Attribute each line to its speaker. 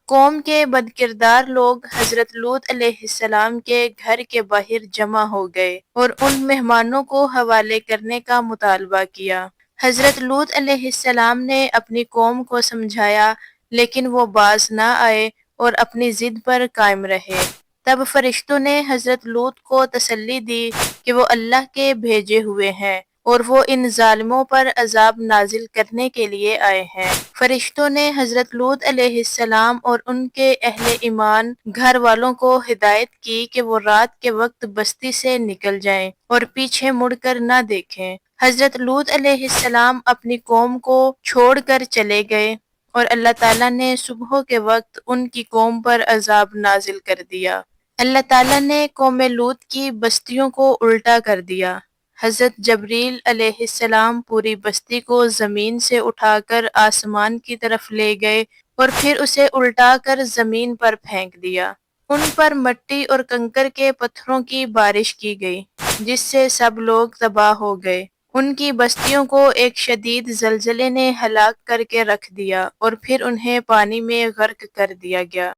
Speaker 1: قوم کے بدکردار لوگ حضرت لوط علیہ السلام کے گھر کے باہر جمع ہو گئے اور ان مہمانوں کو حوالے کرنے کا مطالبہ کیا۔ حضرت لوط علیہ السلام نے اپنی قوم کو سمجھایا، لیکن وہ باز نہ آئے اور اپنی ضد پر قائم رہے۔ تب فرشتوں نے حضرت لوط کو تسلی دی کہ وہ اللہ کے بھیجے ہوئے ہیں اور وہ ان ظالموں پر عذاب نازل کرنے کے لیے آئے ہیں۔ فرشتوں نے حضرت لوط علیہ السلام اور ان کے اہل ایمان گھر والوں کو ہدایت کی کہ وہ رات کے وقت بستی سے نکل جائیں اور پیچھے مڑ کر نہ دیکھیں۔ حضرت لوط علیہ السلام اپنی قوم کو چھوڑ کر چلے گئے اور اللہ تعالیٰ نے صبح کے وقت ان کی قوم پر عذاب نازل کر دیا۔ اللہ تعالیٰ نے قوم لوط کی بستیوں کو الٹا کر دیا۔ حضرت جبریل علیہ السلام پوری بستی کو زمین سے اٹھا کر آسمان کی طرف لے گئے اور پھر اسے الٹا کر زمین پر پھینک دیا۔ ان پر مٹی اور کنکر کے پتھروں کی بارش کی گئی، جس سے سب لوگ تباہ ہو گئے۔ ان کی بستیوں کو ایک شدید زلزلے نے ہلاک کر کے رکھ دیا اور پھر انہیں پانی میں غرق کر دیا گیا۔